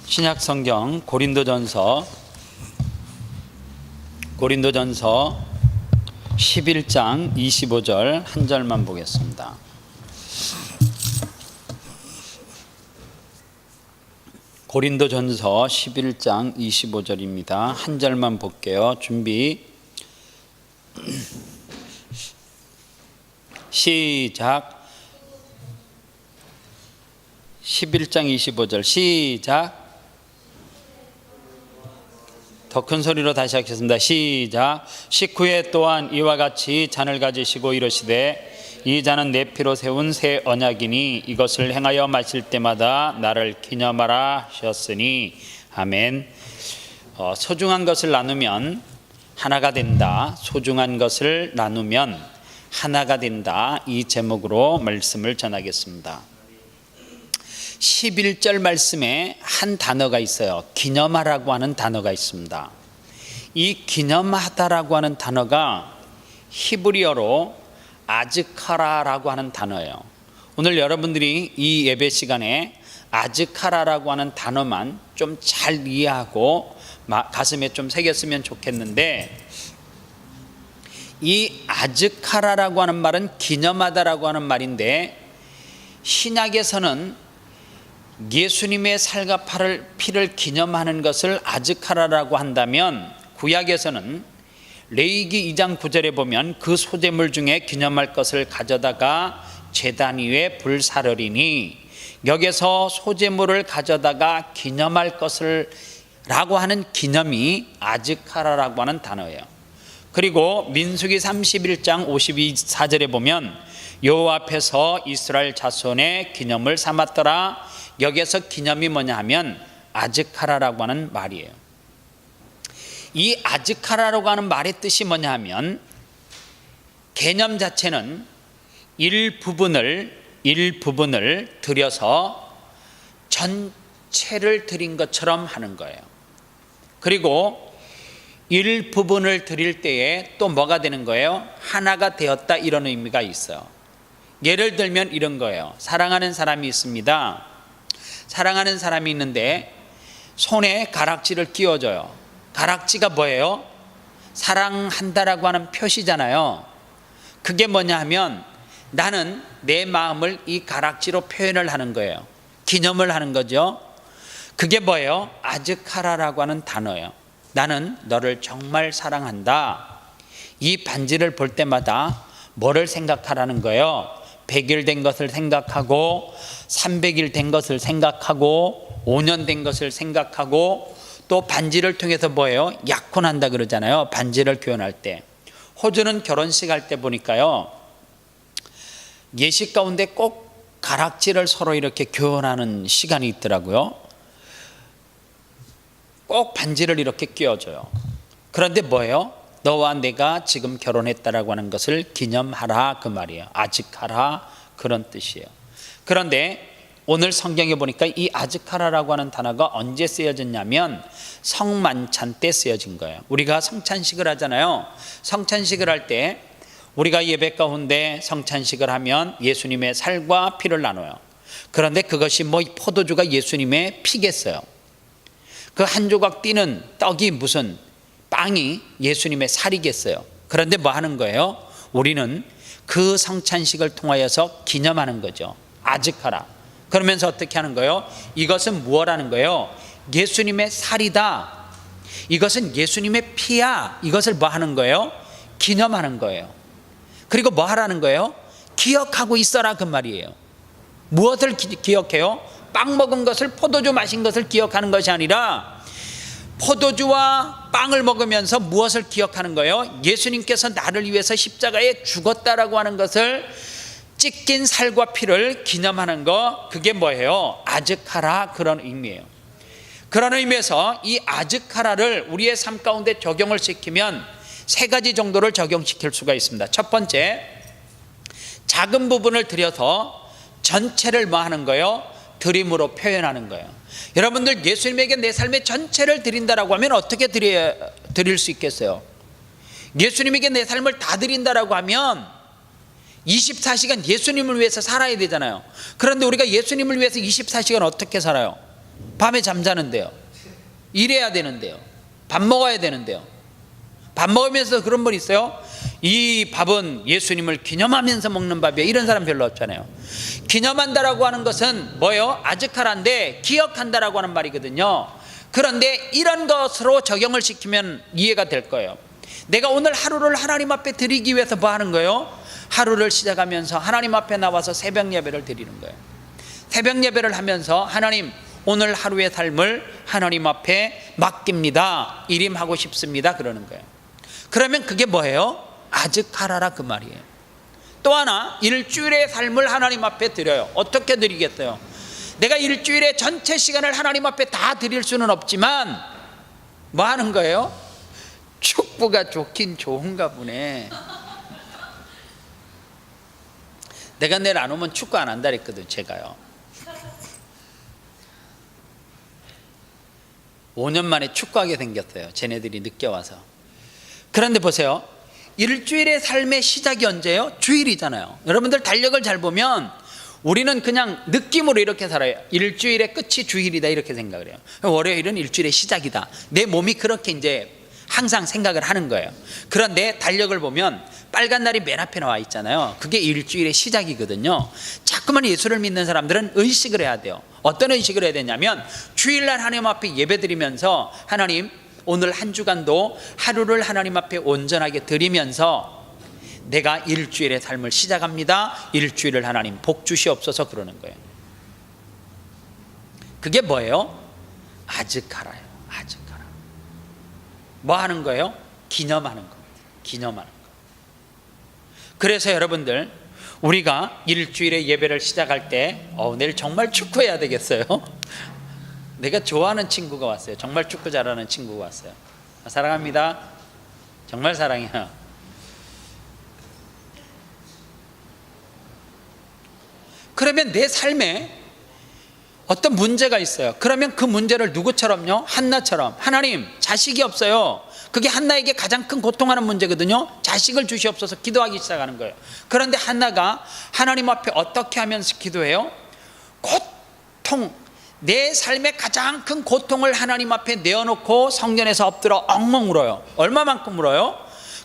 신약 성경 고린도전서 11장 25절 한 절만 보겠습니다. 고린도전서 11장 25절입니다. 한 절만 볼게요. 준비 시작. 11장 25절 시작. 더 큰 소리로 다시 하겠습니다. 시작. 식후에 또한 이와 같이 잔을 가지시고 이르시되 이 잔은 내 피로 세운 새 언약이니 이것을 행하여 마실 때마다 나를 기념하라 하셨으니 아멘. 소중한 것을 나누면 하나가 된다. 소중한 것을 나누면 하나가 된다. 이 제목으로 말씀을 전하겠습니다. 11절 말씀에 한 단어가 있어요. 기념하라고 하는 단어가 있습니다. 이 기념하다라고 하는 단어가 히브리어로 아즈카라라고 하는 단어예요. 오늘 여러분들이 이 예배 시간에 아즈카라라고 하는 단어만 좀 잘 이해하고 가슴에 좀 새겼으면 좋겠는데, 이 아즈카라라고 하는 말은 기념하다라고 하는 말인데, 신약에서는 예수님의 살과 피를 기념하는 것을 아즈카라라고 한다면, 구약에서는 레위기 2장 9절에 보면 그 소제물 중에 기념할 것을 가져다가 제단 위에 불 사르리니, 여기서 소제물을 가져다가 기념할 것을 라고 하는 기념이 아즈카라라고 하는 단어예요. 그리고 민수기 31장 52절에 보면 여호와 앞에서 이스라엘 자손의 기념을 삼았더라. 여기서 기념이 뭐냐 하면 아즈카라라고 하는 말이에요. 이 아즈카라라고 하는 말의 뜻이 뭐냐 하면, 개념 자체는 일부분을 들여서 전체를 드린 것처럼 하는 거예요. 그리고 일부분을 드릴 때에 또 뭐가 되는 거예요? 하나가 되었다, 이런 의미가 있어요. 예를 들면 이런 거예요. 사랑하는 사람이 있습니다. 사랑하는 사람이 있는데 손에 가락지를 끼워줘요. 가락지가 뭐예요? 사랑한다라고 하는 표시잖아요. 그게 뭐냐 하면 나는 내 마음을 이 가락지로 표현을 하는 거예요. 기념을 하는 거죠. 그게 뭐예요? 아즈카라라고 하는 단어예요. 나는 너를 정말 사랑한다. 이 반지를 볼 때마다 뭐를 생각하라는 거예요? 100일 된 것을 생각하고, 300일 된 것을 생각하고, 5년 된 것을 생각하고, 또 반지를 통해서 뭐예요? 약혼한다 그러잖아요. 반지를 교환할 때. 호주는 결혼식 할 때 보니까요, 예식 가운데 꼭 가락지를 서로 이렇게 교환하는 시간이 있더라고요. 꼭 반지를 이렇게 끼워줘요. 그런데 뭐예요? 너와 내가 지금 결혼했다라고 하는 것을 기념하라, 그 말이에요. 아즈카라, 그런 뜻이에요. 그런데 오늘 성경에 보니까 이 아즈카라라고 하는 단어가 언제 쓰여졌냐면 성만찬 때 쓰여진 거예요. 우리가 성찬식을 하잖아요. 성찬식을 할 때 우리가 예배 가운데 성찬식을 하면 예수님의 살과 피를 나눠요. 그런데 그것이 뭐 포도주가 예수님의 피겠어요? 그 한 조각 띄는 떡이 무슨 빵이 예수님의 살이겠어요? 그런데 뭐 하는 거예요? 우리는 그 성찬식을 통하여서 기념하는 거죠. 아즈카라. 그러면서 어떻게 하는 거예요? 이것은 무엇하는 거예요? 예수님의 살이다. 이것은 예수님의 피야. 이것을 뭐 하는 거예요? 기념하는 거예요. 그리고 뭐 하라는 거예요? 기억하고 있어라, 그 말이에요. 무엇을 기억해요? 빵 먹은 것을, 포도주 마신 것을 기억하는 것이 아니라 포도주와 빵을 먹으면서 무엇을 기억하는 거예요? 예수님께서 나를 위해서 십자가에 죽었다라고 하는 것을, 찢긴 살과 피를 기념하는 거, 그게 뭐예요? 아즈카라, 그런 의미예요. 그런 의미에서 이 아즈카라를 우리의 삶 가운데 적용을 시키면 세 가지 정도를 적용시킬 수가 있습니다. 첫 번째, 작은 부분을 들여서 전체를 뭐 하는 거예요? 드림으로 표현하는 거예요. 여러분들, 예수님에게 내 삶의 전체를 드린다라고 하면 어떻게 드릴 수 있겠어요? 예수님에게 내 삶을 다 드린다라고 하면 24시간 예수님을 위해서 살아야 되잖아요. 그런데 우리가 예수님을 위해서 24시간 어떻게 살아요? 밤에 잠자는데요. 일해야 되는데요. 밥 먹어야 되는데요. 밥 먹으면서 그런 분 있어요? 이 밥은 예수님을 기념하면서 먹는 밥이에요. 이런 사람 별로 없잖아요. 기념한다라고 하는 것은 뭐예요? 아즈카라인데 기억한다라고 하는 말이거든요. 그런데 이런 것으로 적용을 시키면 이해가 될 거예요. 내가 오늘 하루를 하나님 앞에 드리기 위해서 뭐 하는 거예요? 하루를 시작하면서 하나님 앞에 나와서 새벽 예배를 드리는 거예요. 새벽 예배를 하면서 하나님, 오늘 하루의 삶을 하나님 앞에 맡깁니다. 일임하고 싶습니다. 그러는 거예요. 그러면 그게 뭐예요? 아즈카라라 그 말이에요. 또 하나, 일주일의 삶을 하나님 앞에 드려요. 어떻게 드리겠어요? 내가 일주일의 전체 시간을 하나님 앞에 다 드릴 수는 없지만 뭐 하는 거예요? 축구가 좋긴 좋은가 보네. 내가 내일 안 오면 축구 안 한다 그랬거든. 제가요 5년 만에 축구하게 생겼어요. 쟤네들이 늦게 와서. 그런데 보세요, 일주일의 삶의 시작이 언제예요? 주일이잖아요. 여러분들 달력을 잘 보면 우리는 그냥 느낌으로 이렇게 살아요. 일주일의 끝이 주일이다 이렇게 생각을 해요. 월요일은 일주일의 시작이다. 내 몸이 그렇게 이제 항상 생각을 하는 거예요. 그런데 달력을 보면 빨간 날이 맨 앞에 나와 있잖아요. 그게 일주일의 시작이거든요. 자꾸만 예수를 믿는 사람들은 의식을 해야 돼요. 어떤 의식을 해야 되냐면 주일날 하나님 앞에 예배드리면서 하나님, 오늘 한 주간도 하루를 하나님 앞에 온전하게 드리면서 내가 일주일의 삶을 시작합니다. 일주일을 하나님 복 주시옵소서 그러는 거예요. 그게 뭐예요? 아즈카라예요. 아즈카라. 뭐 하는 거예요? 기념하는 겁니다. 기념하는 거. 그래서 여러분들, 우리가 일주일의 예배를 시작할 때 내일 정말 축구해야 되겠어요. 내가 좋아하는 친구가 왔어요. 정말 축구 잘하는 친구가 왔어요. 사랑합니다. 정말 사랑해요. 그러면 내 삶에 어떤 문제가 있어요. 그러면 그 문제를 누구처럼요? 한나처럼. 하나님, 자식이 없어요. 그게 한나에게 가장 큰 고통하는 문제거든요. 자식을 주시옵소서 기도하기 시작하는 거예요. 그런데 한나가 하나님 앞에 어떻게 하면서 기도해요? 고통, 내 삶의 가장 큰 고통을 하나님 앞에 내어놓고 성전에서 엎드려 엉엉 울어요. 얼마만큼 울어요?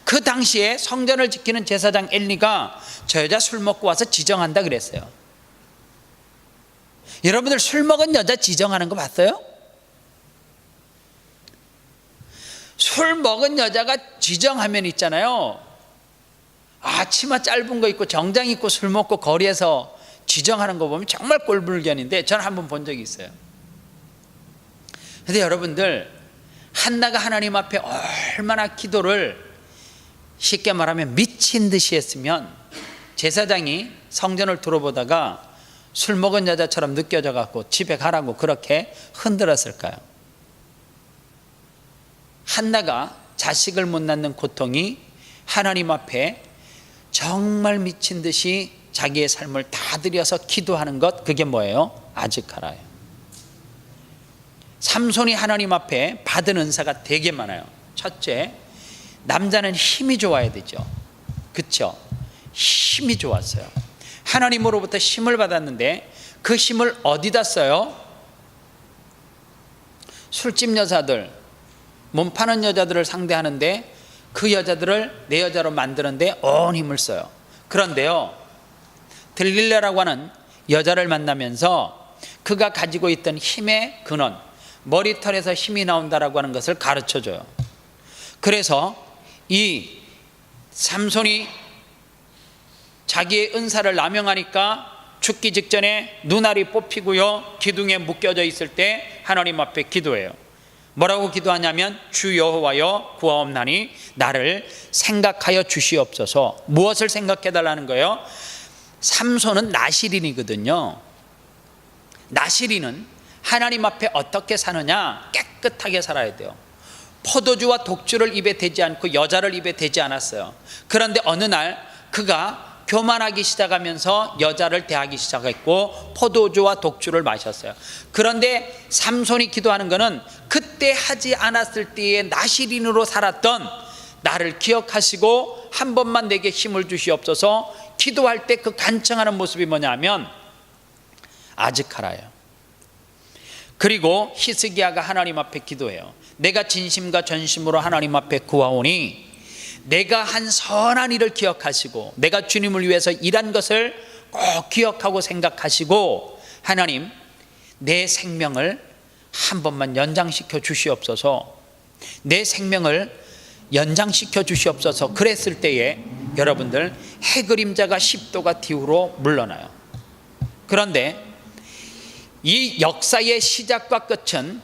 그 당시에 성전을 지키는 제사장 엘리가 저 여자 술 먹고 와서 지정한다 그랬어요. 여러분들 술 먹은 여자 지정하는 거 봤어요? 술 먹은 여자가 지정하면 있잖아요. 치마 짧은 거 입고 정장 입고 술 먹고 거리에서 지정하는 거 보면 정말 꼴불견인데 저는 한번 본 적이 있어요. 그런데 여러분들, 한나가 하나님 앞에 얼마나 기도를 쉽게 말하면 미친 듯이 했으면 제사장이 성전을 들어보다가 술 먹은 여자처럼 느껴져 갖고 집에 가라고 그렇게 흔들었을까요? 한나가 자식을 못 낳는 고통이 하나님 앞에 정말 미친 듯이 자기의 삶을 다 들여서 기도하는 것, 그게 뭐예요? 아즈카라예요. 삼손이 하나님 앞에 받은 은사가 되게 많아요. 첫째, 남자는 힘이 좋아야 되죠. 그렇죠? 힘이 좋았어요. 하나님으로부터 힘을 받았는데 그 힘을 어디다 써요? 술집 여자들, 몸 파는 여자들을 상대하는데 그 여자들을 내 여자로 만드는데 온 힘을 써요. 그런데요, 들릴라라고 하는 여자를 만나면서 그가 가지고 있던 힘의 근원, 머리털에서 힘이 나온다라고 하는 것을 가르쳐줘요. 그래서 이 삼손이 자기의 은사를 남용하니까 죽기 직전에 눈알이 뽑히고요, 기둥에 묶여져 있을 때 하나님 앞에 기도해요. 뭐라고 기도하냐면 주 여호와여 구하옵나니 나를 생각하여 주시옵소서. 무엇을 생각해 달라는 거예요? 삼손은 나시린이거든요. 나시린은 하나님 앞에 어떻게 사느냐? 깨끗하게 살아야 돼요. 포도주와 독주를 입에 대지 않고 여자를 입에 대지 않았어요. 그런데 어느 날 그가 교만하기 시작하면서 여자를 대하기 시작했고 포도주와 독주를 마셨어요. 그런데 삼손이 기도하는 것은 그때 하지 않았을 때의 나시린으로 살았던 나를 기억하시고 한 번만 내게 힘을 주시옵소서. 기도할 때 그 간청하는 모습이 뭐냐면 아즈카라예요. 그리고 히스기야가 하나님 앞에 기도해요. 내가 진심과 전심으로 하나님 앞에 구하오니 내가 한 선한 일을 기억하시고 내가 주님을 위해서 일한 것을 꼭 기억하고 생각하시고 하나님 내 생명을 한 번만 연장시켜 주시옵소서. 내 생명을 연장시켜 주시옵소서. 그랬을 때에 여러분들 해그림자가 10도가 뒤로 물러나요. 그런데 이 역사의 시작과 끝은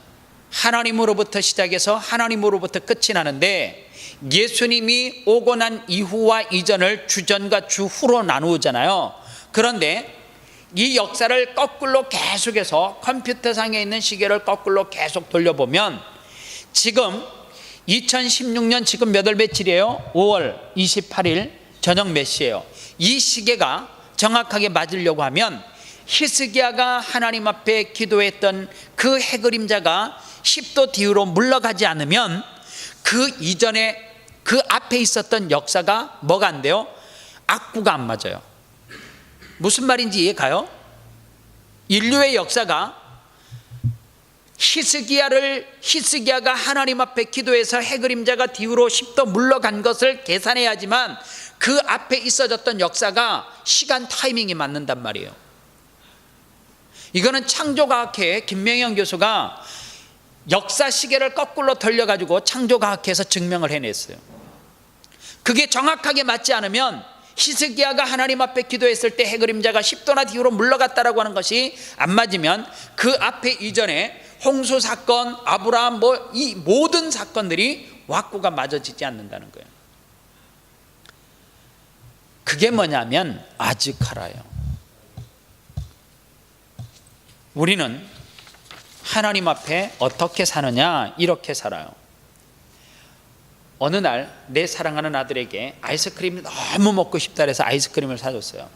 하나님으로부터 시작해서 하나님으로부터 끝이 나는데 예수님이 오고 난 이후와 이전을 주전과 주후로 나누잖아요. 그런데 이 역사를 거꾸로 계속해서 컴퓨터상에 있는 시계를 거꾸로 계속 돌려보면 지금 2016년 지금 몇 월 며칠이에요? 5월 28일 저녁 몇 시예요? 이 시계가 정확하게 맞으려고 하면 히스기야가 하나님 앞에 기도했던 그 해그림자가 10도 뒤로 물러가지 않으면 그 이전에 그 앞에 있었던 역사가 뭐가 안 돼요? 악구가 안 맞아요. 무슨 말인지 이해가요? 인류의 역사가 히스기야가 하나님 앞에 기도해서 해그림자가 뒤로 10도 물러간 것을 계산해야지만 그 앞에 있어졌던 역사가 시간 타이밍이 맞는단 말이에요. 이거는 창조과학회 김명현 교수가 역사 시계를 거꾸로 돌려가지고 창조과학회에서 증명을 해냈어요. 그게 정확하게 맞지 않으면 히스기야가 하나님 앞에 기도했을 때 해그림자가 10도나 뒤로 물러갔다라고 하는 것이 안 맞으면 그 앞에 이전에 홍수 사건, 아브라함 이 모든 사건들이 왁구가 맞아지지 않는다는 거예요. 그게 뭐냐면 아즈카라예요. 우리는 하나님 앞에 어떻게 사느냐? 이렇게 살아요. 어느 날 내 사랑하는 아들에게 아이스크림이 너무 먹고 싶다 해서 아이스크림을 사줬어요.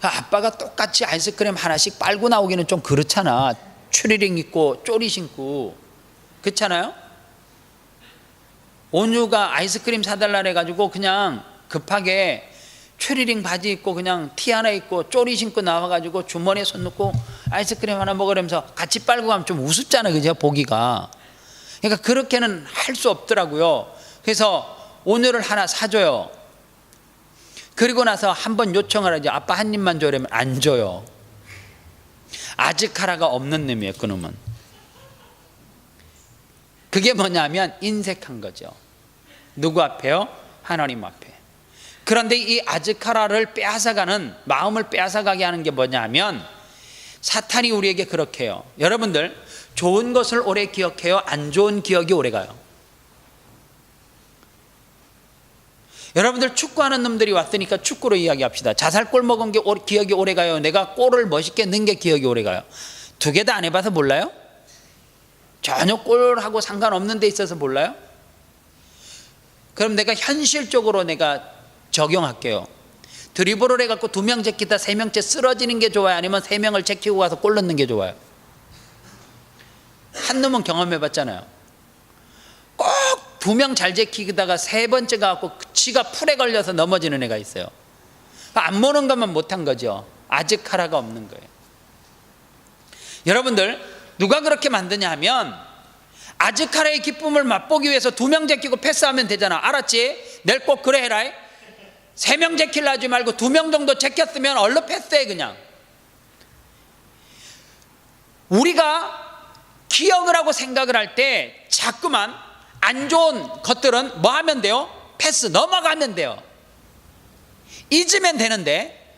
아빠가 똑같이 아이스크림 하나씩 빨고 나오기는 좀 그렇잖아. 추리링 입고 쪼리 신고 그렇잖아요. 온유가 아이스크림 사달라 해가지고 그냥 급하게 추리링 바지 입고 그냥 티 하나 입고 쪼리 신고 나와가지고 주머니에 손 넣고 아이스크림 하나 먹으면서 같이 빨고 가면 좀 우습잖아요, 그죠? 보기가. 그러니까 그렇게는 할 수 없더라고요. 그래서 온유를 하나 사줘요. 그리고 나서 한번 요청을 하죠. 아빠 한 입만 줘라면 안 줘요. 아즈카라가 없는 놈이에요, 그놈은. 그게 뭐냐면 인색한 거죠. 누구 앞에요? 하나님 앞에. 그런데 이 아즈카라를 빼앗아가는, 마음을 빼앗아가게 하는 게 뭐냐면 사탄이 우리에게 그렇게 해요. 여러분들 좋은 것을 오래 기억해요? 안 좋은 기억이 오래 가요? 여러분들 축구하는 놈들이 왔으니까 축구로 이야기합시다. 자살골 먹은 게 기억이 오래 가요? 내가 골을 멋있게 넣은 게 기억이 오래 가요? 두 개 다 안 해봐서 몰라요? 전혀 골하고 상관없는 데 있어서 몰라요? 그럼 내가 현실적으로 내가 적용할게요. 드리블을 해갖고 2명 제끼다 3명째 쓰러지는 게 좋아요? 아니면 3명을 제끼고 가서 골 넣는 게 좋아요? 한 놈은 경험해봤잖아요. 꼭 2명 잘 제끼다가 3번째 가갖고 지가 풀에 걸려서 넘어지는 애가 있어요. 안 보는 것만 못한 거죠. 아즈카라가 없는 거예요. 여러분들 누가 그렇게 만드냐 하면 아즈카라의 기쁨을 맛보기 위해서 2명 제끼고 패스하면 되잖아. 알았지? 내일 꼭 그래 해라. 3명 제끼려 하지 말고 2명 정도 제꼈으면 얼른 패스해. 그냥 우리가 기억을 하고 생각을 할 때 자꾸만 안 좋은 것들은 뭐 하면 돼요? 패스, 넘어가면 돼요. 잊으면 되는데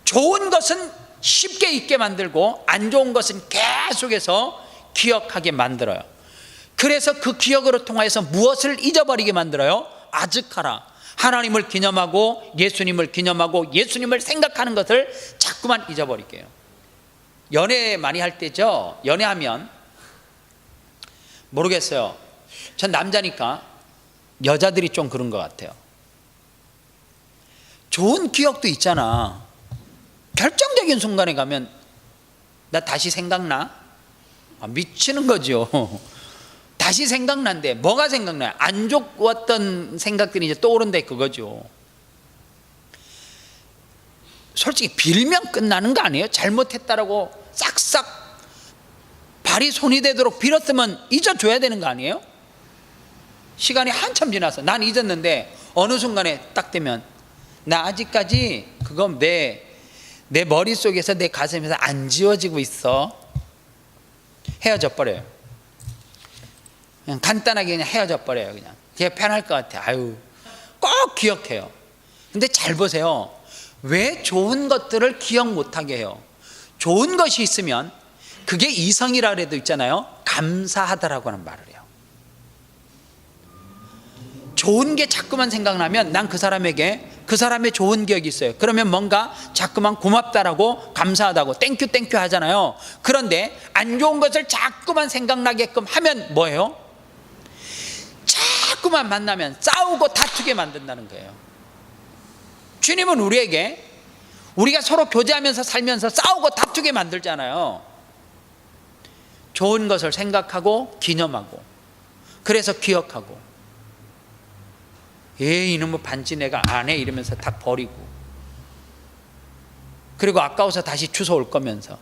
좋은 것은 쉽게 잊게 만들고 안 좋은 것은 계속해서 기억하게 만들어요. 그래서 그 기억으로 통하여서 무엇을 잊어버리게 만들어요? 아즈카라, 하나님을 기념하고 예수님을 기념하고 예수님을 생각하는 것을 자꾸만 잊어버릴게요. 연애 많이 할 때죠. 연애하면 모르겠어요. 전 남자니까 여자들이 좀 그런 것 같아요. 좋은 기억도 있잖아. 결정적인 순간에 가면 나 다시 생각나? 미치는 거죠. 다시 생각난대. 뭐가 생각나요? 안 좋았던 생각들이 이제 떠오른다 그거죠. 솔직히 빌면 끝나는 거 아니에요? 잘못했다라고 싹싹 발이 손이 되도록 빌었으면 잊어줘야 되는 거 아니에요? 시간이 한참 지나서 난 잊었는데 어느 순간에 딱 되면 나 아직까지 그건 내 머릿속에서 내 가슴에서 안 지워지고 있어. 헤어져 버려요. 그냥 간단하게 그냥 헤어져 버려요. 그게 편할 것 같아. 아유, 꼭 기억해요. 근데 잘 보세요. 왜 좋은 것들을 기억 못하게 해요? 좋은 것이 있으면 그게 이성이라 그래도 있잖아요. 감사하다라고 하는 말을 해요. 좋은 게 자꾸만 생각나면 난 그 사람에게 그 사람의 좋은 기억이 있어요. 그러면 뭔가 자꾸만 고맙다라고 감사하다고 땡큐 땡큐 하잖아요. 그런데 안 좋은 것을 자꾸만 생각나게끔 하면 뭐예요? 자꾸만 만나면 싸우고 다투게 만든다는 거예요. 주님은 우리에게 우리가 서로 교제하면서 살면서 싸우고 다투게 만들잖아요. 좋은 것을 생각하고 기념하고 그래서 기억하고 이놈의 반지 내가 안 해 이러면서 다 버리고 그리고 아까워서 다시 주워올 거면서.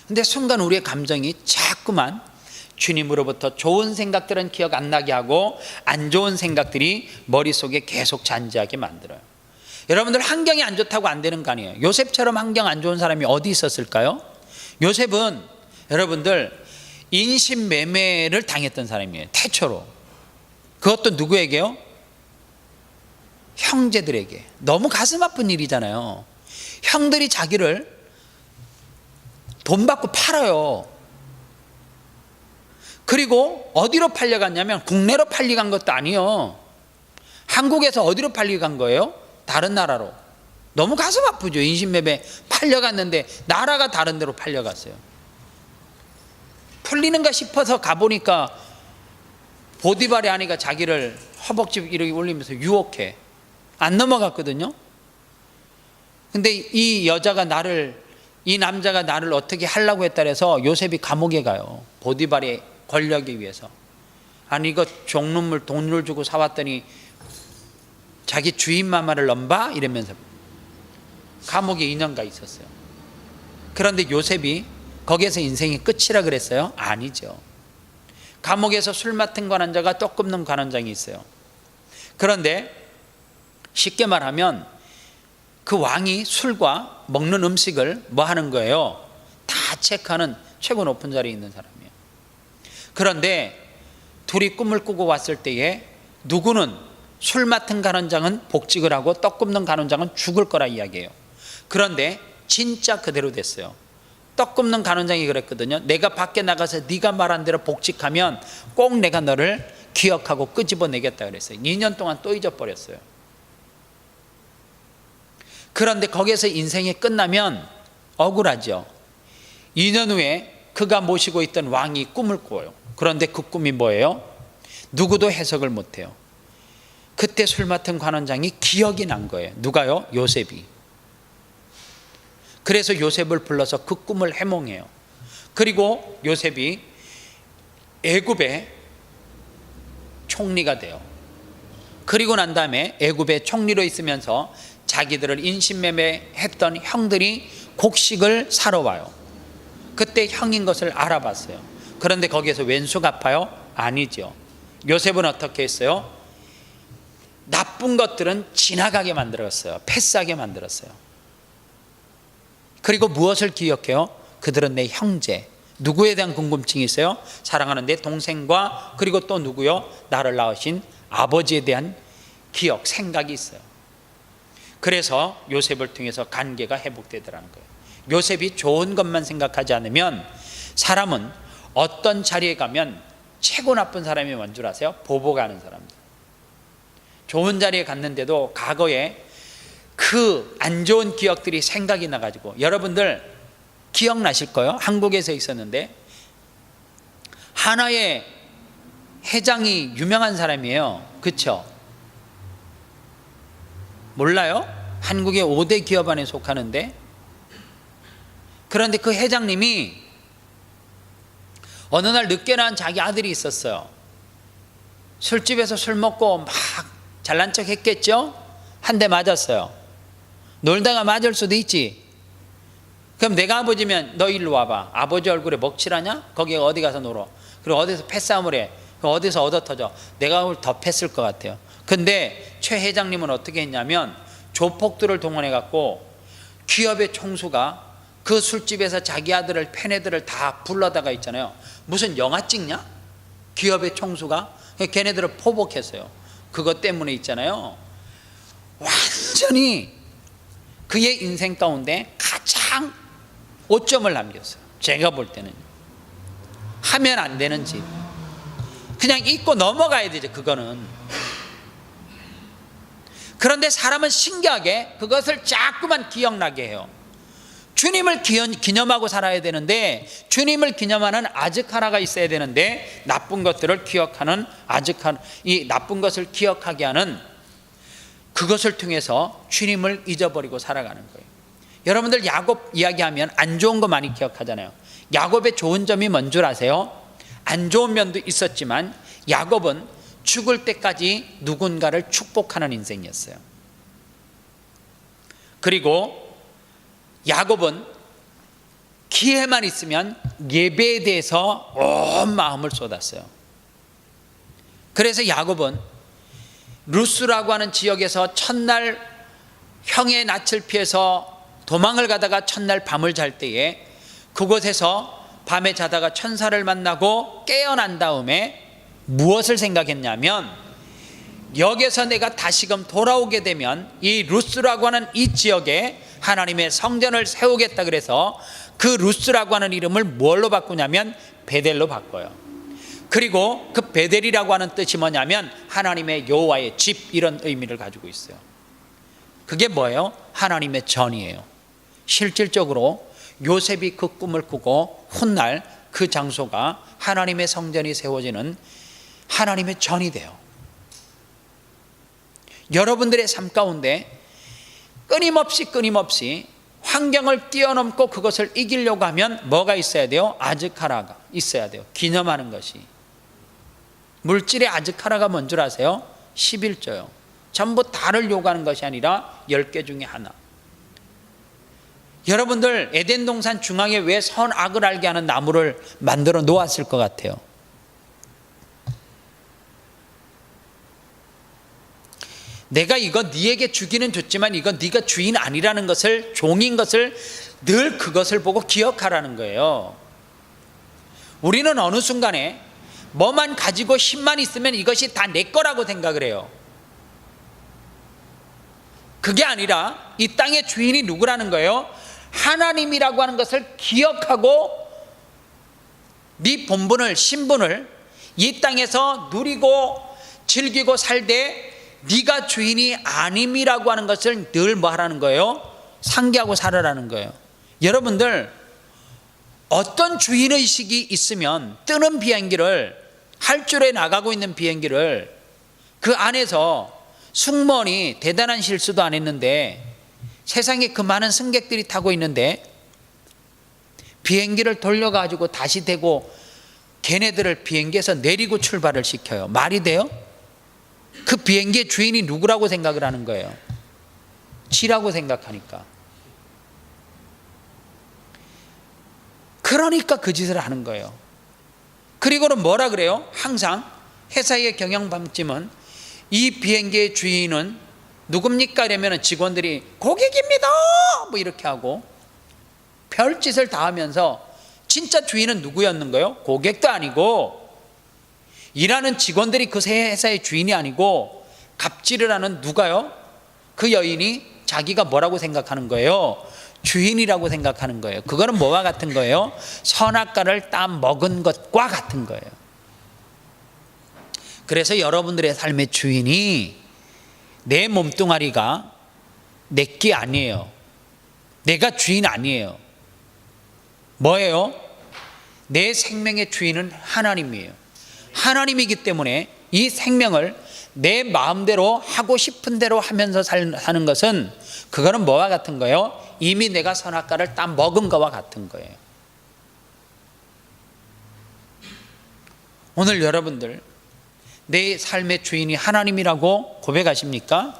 근데 순간 우리의 감정이 자꾸만 주님으로부터 좋은 생각들은 기억 안 나게 하고 안 좋은 생각들이 머릿속에 계속 잔지하게 만들어요. 여러분들 환경이 안 좋다고 안 되는 거 아니에요. 요셉처럼 환경 안 좋은 사람이 어디 있었을까요? 요셉은 여러분들 인신매매를 당했던 사람이에요. 태초로. 그것도 누구에게요? 형제들에게. 너무 가슴 아픈 일이잖아요. 형들이 자기를 돈 받고 팔아요. 그리고 어디로 팔려갔냐면 국내로 팔려간 것도 아니에요. 한국에서 어디로 팔려간 거예요? 다른 나라로. 너무 가슴 아프죠. 인신매매 팔려갔는데 나라가 다른 데로 팔려갔어요. 풀리는가 싶어서 가보니까 보디발의 아내가 자기를 허벅지 이렇게 올리면서 유혹해. 안 넘어갔거든요. 근데 이 남자가 나를 어떻게 하려고 했다 해서 요셉이 감옥에 가요. 보디발의 권력에 위해서. 아니 이거 종눈물 돈을 주고 사왔더니 자기 주인 마마를 넘봐? 이러면서 감옥에 2년간 있었어요. 그런데 요셉이 거기에서 인생이 끝이라 그랬어요? 아니죠. 감옥에서 술 맡은 관원자가 떡 굽는 관원장이 있어요. 그런데 쉽게 말하면 그 왕이 술과 먹는 음식을 뭐 하는 거예요? 다 체크하는 최고 높은 자리에 있는 사람이에요. 그런데 둘이 꿈을 꾸고 왔을 때에 누구는 술 맡은 관원장은 복직을 하고 떡 굽는 관원장은 죽을 거라 이야기해요. 그런데 진짜 그대로 됐어요. 떡 굽는 관원장이 그랬거든요. 내가 밖에 나가서 네가 말한 대로 복직하면 꼭 내가 너를 기억하고 끄집어내겠다 그랬어요. 2년 동안 또 잊어버렸어요. 그런데 거기에서 인생이 끝나면 억울하죠. 2년 후에 그가 모시고 있던 왕이 꿈을 꿔요. 그런데 그 꿈이 뭐예요? 누구도 해석을 못해요. 그때 술 맡은 관원장이 기억이 난 거예요. 누가요? 요셉이. 그래서 요셉을 불러서 그 꿈을 해몽해요. 그리고 요셉이 애굽의 총리가 돼요. 그리고 난 다음에 애굽의 총리로 있으면서 자기들을 인신매매했던 형들이 곡식을 사러 와요. 그때 형인 것을 알아봤어요. 그런데 거기에서 왼수 갚아요? 아니죠. 요셉은 어떻게 했어요? 나쁜 것들은 지나가게 만들었어요. 패스하게 만들었어요. 그리고 무엇을 기억해요? 그들은 내 형제. 누구에 대한 궁금증이 있어요? 사랑하는 내 동생과 그리고 또 누구요? 나를 낳으신 아버지에 대한 기억, 생각이 있어요. 그래서 요셉을 통해서 관계가 회복되더라는 거예요. 요셉이 좋은 것만 생각하지 않으면 사람은 어떤 자리에 가면 최고 나쁜 사람이 뭔 줄 아세요? 보복하는 사람들. 좋은 자리에 갔는데도 과거에 그 안 좋은 기억들이 생각이 나가지고, 여러분들 기억나실 거예요. 한국에서 있었는데 하나의 회장이 유명한 사람이에요. 그렇죠? 몰라요? 한국의 5대 기업 안에 속하는데, 그런데 그 회장님이 어느 날 늦게 나온 자기 아들이 있었어요. 술집에서 술 먹고 막 잘난 척 했겠죠? 한 대 맞았어요. 놀다가 맞을 수도 있지. 그럼 내가 아버지면 너 일로 와봐. 아버지 얼굴에 먹칠하냐? 거기 어디 가서 놀어. 그리고 어디서 패싸움을 해. 어디서 얻어 터져. 내가 오늘 더 팼을 것 같아요. 근데 최 회장님은 어떻게 했냐면 조폭들을 동원해 갖고 기업의 총수가 그 술집에서 자기 아들을 팬애들을 다 불러다가 있잖아요. 무슨 영화 찍냐? 기업의 총수가 걔네들을 포복했어요. 그것 때문에 있잖아요. 완전히 그의 인생 가운데 가장 오점을 남겼어요. 제가 볼 때는 하면 안 되는 짓, 그냥 잊고 넘어가야 되죠. 그거는. 그런데 사람은 신기하게 그것을 자꾸만 기억나게 해요. 주님을 기념하고 살아야 되는데, 주님을 기념하는 아즈카라가 있어야 되는데, 나쁜 것들을 기억하는 아즈카라, 이 나쁜 것을 기억하게 하는 그것을 통해서 주님을 잊어버리고 살아가는 거예요. 여러분들 야곱 이야기하면 안 좋은 거 많이 기억하잖아요. 야곱의 좋은 점이 뭔 줄 아세요? 안 좋은 면도 있었지만 야곱은 죽을 때까지 누군가를 축복하는 인생이었어요. 그리고 야곱은 기회만 있으면 예배에 대해서 온 마음을 쏟았어요. 그래서 야곱은 루스라고 하는 지역에서 첫날 형의 낯을 피해서 도망을 가다가 첫날 밤을 잘 때에 그곳에서 밤에 자다가 천사를 만나고 깨어난 다음에 무엇을 생각했냐면, 여기서 내가 다시금 돌아오게 되면 이 루스라고 하는 이 지역에 하나님의 성전을 세우겠다. 그래서 그 루스라고 하는 이름을 뭘로 바꾸냐면 베델로 바꿔요. 그리고 그 베델이라고 하는 뜻이 뭐냐면 하나님의 여호와의 집, 이런 의미를 가지고 있어요. 그게 뭐예요? 하나님의 전이에요. 실질적으로 요셉이 그 꿈을 꾸고 훗날 그 장소가 하나님의 성전이 세워지는 하나님의 전이 돼요. 여러분들의 삶 가운데 끊임없이 환경을 뛰어넘고 그것을 이기려고 하면 뭐가 있어야 돼요? 아즈카라가 있어야 돼요. 기념하는 것이. 물질의 아즈카라가 뭔 줄 아세요? 11조요. 전부 다를 요구하는 것이 아니라 10개 중에 하나. 여러분들 에덴 동산 중앙에 왜 선악을 알게 하는 나무를 만들어 놓았을 것 같아요? 내가 이거 네에게 주기는 줬지만 이건 네가 주인 아니라는 것을, 종인 것을 늘 그것을 보고 기억하라는 거예요. 우리는 어느 순간에 뭐만 가지고 힘만 있으면 이것이 다 내 거라고 생각을 해요. 그게 아니라 이 땅의 주인이 누구라는 거예요? 하나님이라고 하는 것을 기억하고 네 본분을, 신분을 이 땅에서 누리고 즐기고 살되 네가 주인이 아님이라고 하는 것을 늘 뭐 하라는 거예요? 상기하고 살아라는 거예요. 여러분들 어떤 주인의식이 있으면 뜨는 비행기를, 활주로에 나가고 있는 비행기를 그 안에서 승무원이 대단한 실수도 안 했는데 세상에 그 많은 승객들이 타고 있는데 비행기를 돌려가지고 다시 대고 걔네들을 비행기에서 내리고 출발을 시켜요. 말이 돼요? 그 비행기의 주인이 누구라고 생각을 하는 거예요? 지라고 생각하니까. 그러니까 그 짓을 하는 거예요. 그리고는 뭐라 그래요? 항상 회사의 경영방침은 이 비행기의 주인은 누굽니까? 이러면 직원들이 고객입니다 뭐 이렇게 하고 별짓을 다 하면서 진짜 주인은 누구였는 거예요? 고객도 아니고 일하는 직원들이 그 회사의 주인이 아니고 갑질을 하는 누가요? 그 여인이 자기가 뭐라고 생각하는 거예요? 주인이라고 생각하는 거예요. 그거는 뭐와 같은 거예요? 선악과를 따 먹은 것과 같은 거예요. 그래서 여러분들의 삶의 주인이 내 몸뚱아리가 내게 아니에요. 내가 주인 아니에요. 뭐예요? 내 생명의 주인은 하나님이에요. 하나님이기 때문에 이 생명을 내 마음대로 하고 싶은 대로 하면서 사는 것은, 그거는 뭐와 같은 거예요? 이미 내가 선악과를 따 먹은 것과 같은 거예요. 오늘 여러분들 내 삶의 주인이 하나님이라고 고백하십니까?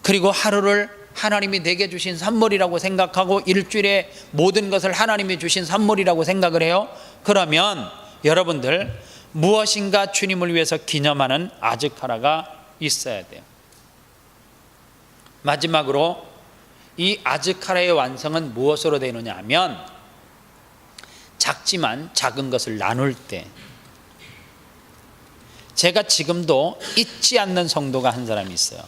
그리고 하루를 하나님이 내게 주신 선물이라고 생각하고 일주일에 모든 것을 하나님이 주신 선물이라고 생각을 해요? 그러면 여러분들 무엇인가 주님을 위해서 기념하는 아즈카라가 있어야 돼요. 마지막으로 이 아즈카라의 완성은 무엇으로 되느냐 하면 작지만 작은 것을 나눌 때, 제가 지금도 잊지 않는 성도가 한 사람이 있어요.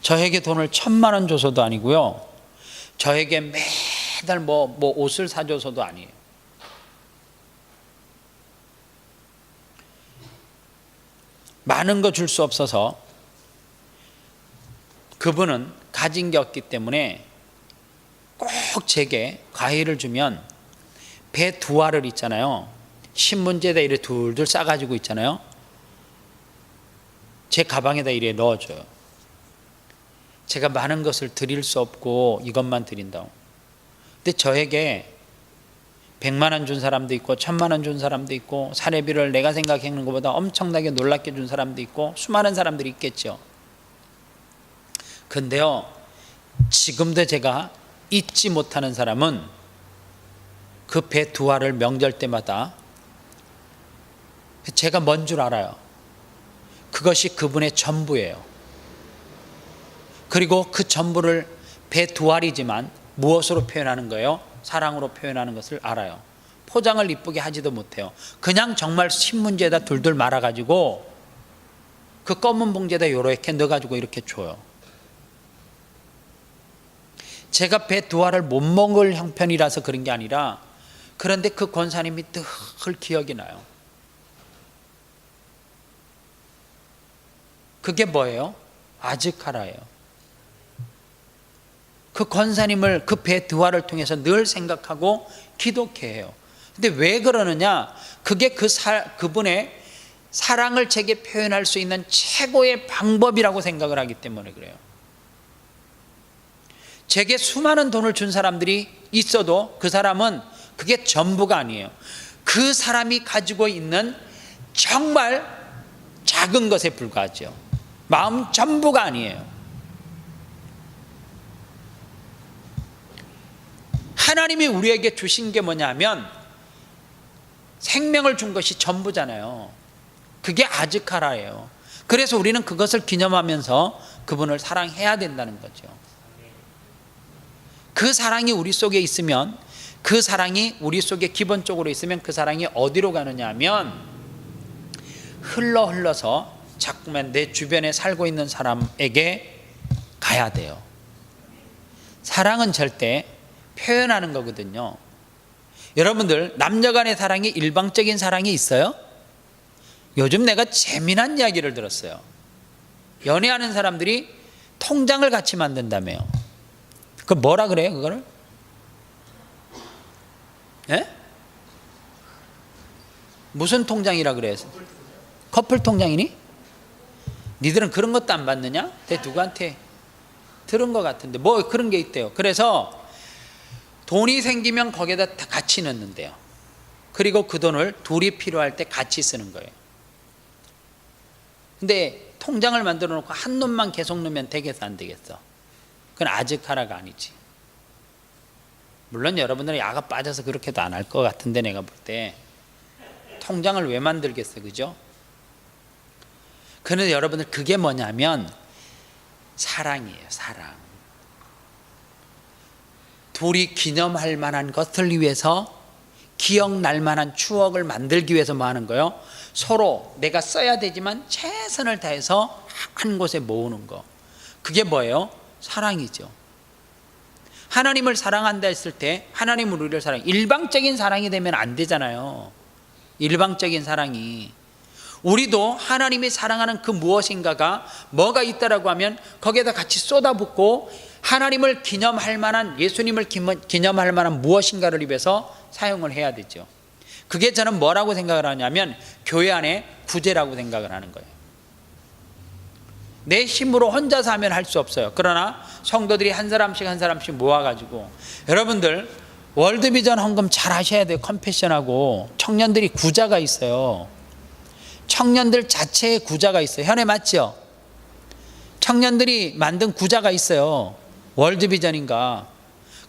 저에게 돈을 1,000만 원 줘서도 아니고요, 저에게 매달 뭐 옷을 사줘서도 아니에요. 많은 거 줄 수 없어서 그분은 가진 게 없기 때문에 꼭 제게 과일을 주면 배 2알을 있잖아요, 신문지에다 이렇게 둘둘 싸가지고 있잖아요, 제 가방에다 이렇게 넣어줘요. 제가 많은 것을 드릴 수 없고 이것만 드린다고. 근데 저에게 100만 원 준 사람도 있고 1,000만 원 준 사람도 있고 사례비를 내가 생각하는 것보다 엄청나게 놀랍게 준 사람도 있고 수많은 사람들이 있겠죠. 근데요, 지금도 제가 잊지 못하는 사람은 그 배 2알을 명절 때마다 제가 뭔 줄 알아요. 그것이 그분의 전부예요. 그리고 그 전부를 배 2알이지만 무엇으로 표현하는 거예요? 사랑으로 표현하는 것을 알아요. 포장을 이쁘게 하지도 못해요. 그냥 정말 신문지에다 둘둘 말아가지고 그 검은 봉지에다 이렇게 넣어가지고 이렇게 줘요. 제가 배 2알을 못 먹을 형편이라서 그런 게 아니라, 그런데 그 권사님이 늘 기억이 나요. 그게 뭐예요? 아즈카라예요. 그 권사님을 그 배 2알을 통해서 늘 생각하고 기도케 해요. 근데 왜 그러느냐? 그게 그분의 사랑을 제게 표현할 수 있는 최고의 방법이라고 생각을 하기 때문에 그래요. 제게 수많은 돈을 준 사람들이 있어도 그 사람은 그게 전부가 아니에요. 그 사람이 가지고 있는 정말 작은 것에 불과하죠. 마음 전부가 아니에요. 하나님이 우리에게 주신 게 뭐냐면 생명을 준 것이 전부잖아요. 그게 아즈카라예요. 그래서 우리는 그것을 기념하면서 그분을 사랑해야 된다는 거죠. 그 사랑이 우리 속에 있으면, 그 사랑이 우리 속에 기본적으로 있으면 그 사랑이 어디로 가느냐 하면 흘러서 자꾸만 내 주변에 살고 있는 사람에게 가야 돼요. 사랑은 절대 표현하는 거거든요. 여러분들, 남녀 간의 사랑이 일방적인 사랑이 있어요? 요즘 내가 재미난 이야기를 들었어요. 연애하는 사람들이 통장을 같이 만든다며요. 그 뭐라 그래요, 그거를? 예? 무슨 통장이라 그래요? 커플 통장이니? 니들은 그런 것도 안 받느냐? 내 누구한테 들은 것 같은데 뭐 그런 게 있대요. 그래서 돈이 생기면 거기에다 다 같이 넣는데요. 그리고 그 돈을 둘이 필요할 때 같이 쓰는 거예요. 근데 통장을 만들어 놓고 한 놈만 계속 넣으면 되겠어, 안 되겠어? 그건 아즈카라가 아니지. 물론 여러분들은 야가 빠져서 그렇게도 안 할 것 같은데, 내가 볼 때 통장을 왜 만들겠어, 그죠? 그런데 여러분들, 그게 뭐냐면 사랑이에요. 사랑. 둘이 기념할 만한 것을 위해서, 기억날 만한 추억을 만들기 위해서 뭐 하는 거예요? 서로 내가 써야 되지만 최선을 다해서 한 곳에 모으는 거. 그게 뭐예요? 사랑이죠. 하나님을 사랑한다 했을 때 하나님은 우리를 사랑해. 일방적인 사랑이 되면 안 되잖아요. 일방적인 사랑이. 우리도 하나님이 사랑하는 그 무엇인가가 뭐가 있다라고 하면 거기에다 같이 쏟아붓고 하나님을 기념할 만한, 예수님을 기념할 만한 무엇인가를 위해서 사용을 해야 되죠. 그게 저는 뭐라고 생각을 하냐면 교회 안에 구제라고 생각을 하는 거예요. 내 힘으로 혼자서 하면 할 수 없어요. 그러나 성도들이 한 사람씩 모아가지고, 여러분들 월드비전 헌금 잘 하셔야 돼요. 컴패션하고 청년들이 구자가 있어요. 청년들 자체의 구자가 있어요. 현에 맞죠? 청년들이 만든 구자가 있어요. 월드비전인가.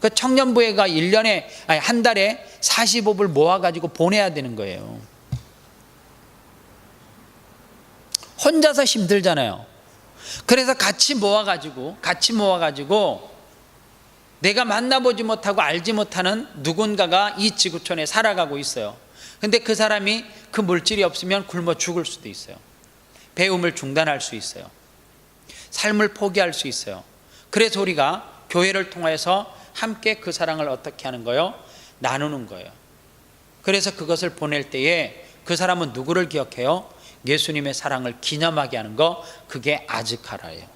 그 청년부회가 1년에 아니 한 달에 45불 모아가지고 보내야 되는 거예요. 혼자서 힘들잖아요. 그래서 같이 모아가지고 내가 만나보지 못하고 알지 못하는 누군가가 이 지구촌에 살아가고 있어요. 근데 그 사람이 그 물질이 없으면 굶어 죽을 수도 있어요. 배움을 중단할 수 있어요. 삶을 포기할 수 있어요. 그래서 우리가 교회를 통해서 함께 그 사랑을 어떻게 하는 거예요? 나누는 거예요. 그래서 그것을 보낼 때에 그 사람은 누구를 기억해요? 예수님의 사랑을 기념하게 하는 거, 그게 아즈카라예요.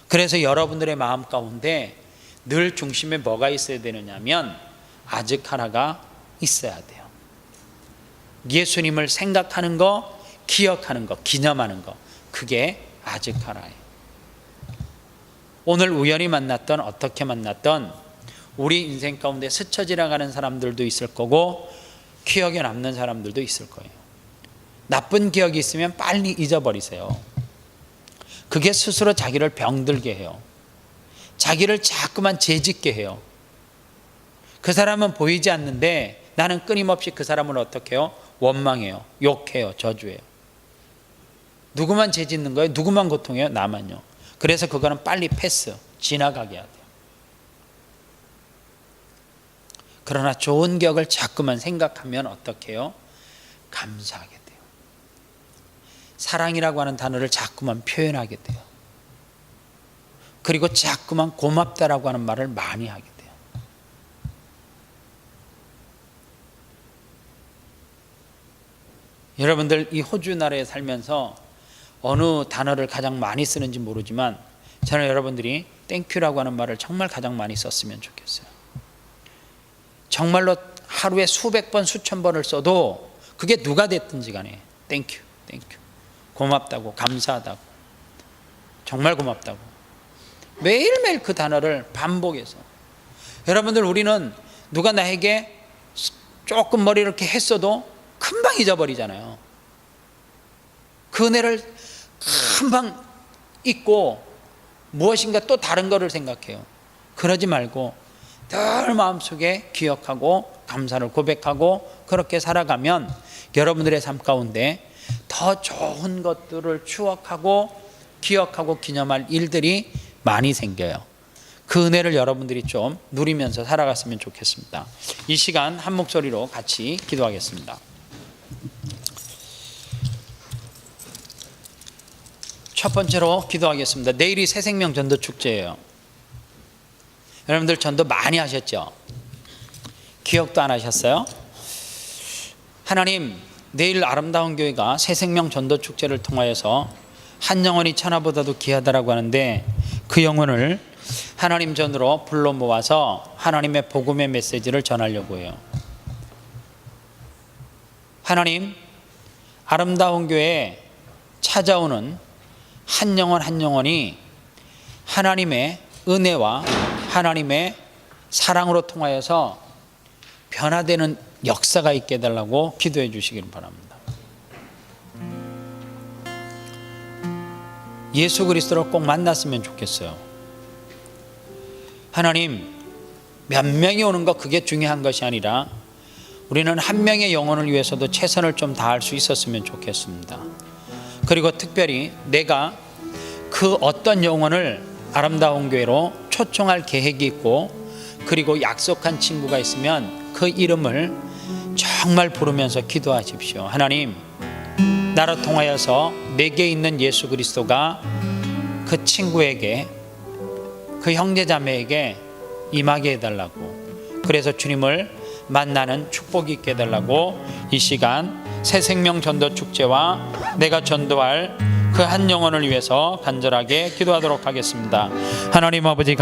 그래서 여러분들의 마음 가운데 늘 중심에 뭐가 있어야 되느냐면 아즈카라가 있어야 돼요. 예수님을 생각하는 거, 기억하는 거, 기념하는 거, 그게 아즈카라예요. 오늘 우연히 만났던 어떻게 만났던 우리 인생 가운데 스쳐 지나가는 사람들도 있을 거고 기억에 남는 사람들도 있을 거예요. 나쁜 기억이 있으면 빨리 잊어버리세요. 그게 스스로 자기를 병들게 해요. 자기를 자꾸만 죄짓게 해요. 그 사람은 보이지 않는데 나는 끊임없이 그 사람을 어떻게 해요? 원망해요. 욕해요. 저주해요. 누구만 죄짓는 거예요? 누구만 고통해요? 나만요. 그래서 그거는 빨리 패스, 지나가게 해야 돼요. 그러나 좋은 기억을 자꾸만 생각하면 어떻게 해요? 감사하게 돼요. 사랑이라고 하는 단어를 자꾸만 표현하게 돼요. 그리고 자꾸만 고맙다라고 하는 말을 많이 하게 돼요. 여러분들 이 호주 나라에 살면서 어느 단어를 가장 많이 쓰는지 모르지만 저는 여러분들이 땡큐라고 하는 말을 정말 가장 많이 썼으면 좋겠어요. 정말로 하루에 수백 번 수천 번을 써도 그게 누가 됐든지 간에 땡큐, 땡큐, 고맙다고, 감사하다고, 정말 고맙다고 매일매일 그 단어를 반복해서. 여러분들 우리는 누가 나에게 조금 머리를 이렇게 했어도 금방 잊어버리잖아요. 그 은혜를 금방 잊고 무엇인가 또 다른 거를 생각해요. 그러지 말고 늘 마음속에 기억하고 감사를 고백하고 그렇게 살아가면 여러분들의 삶 가운데 더 좋은 것들을 추억하고 기억하고 기념할 일들이 많이 생겨요. 그 은혜를 여러분들이 좀 누리면서 살아갔으면 좋겠습니다. 이 시간 한 목소리로 같이 기도하겠습니다. 첫 번째로 기도하겠습니다. 내일이 새생명 전도 축제예요. 여러분들 전도 많이 하셨죠? 기억도 안 하셨어요? 하나님, 내일 아름다운 교회가 새생명 전도 축제를 통하여서 한 영혼이 천하보다도 귀하다라고 하는데 그 영혼을 하나님 전으로 불러 모아서 하나님의 복음의 메시지를 전하려고 해요. 하나님, 아름다운 교회에 찾아오는 한 영혼 한 영혼이 하나님의 은혜와 하나님의 사랑으로 통하여서 변화되는 역사가 있게 해달라고 기도해 주시기를 바랍니다. 예수 그리스도를 꼭 만났으면 좋겠어요. 하나님, 몇 명이 오는 것 그게 중요한 것이 아니라 우리는 한 명의 영혼을 위해서도 최선을 좀 다할 수 있었으면 좋겠습니다. 그리고 특별히 내가 그 어떤 영혼을 아름다운 교회로 초청할 계획이 있고 그리고 약속한 친구가 있으면 그 이름을 정말 부르면서 기도하십시오. 하나님, 나로 통하여서 내게 있는 예수 그리스도가 그 친구에게, 그 형제자매에게 임하게 해달라고, 그래서 주님을 만나는 축복이 있게 해달라고 이 시간 새생명 전도 축제와 내가 전도할 그 한 영혼을 위해서 간절하게 기도하도록 하겠습니다. 하나님 아버지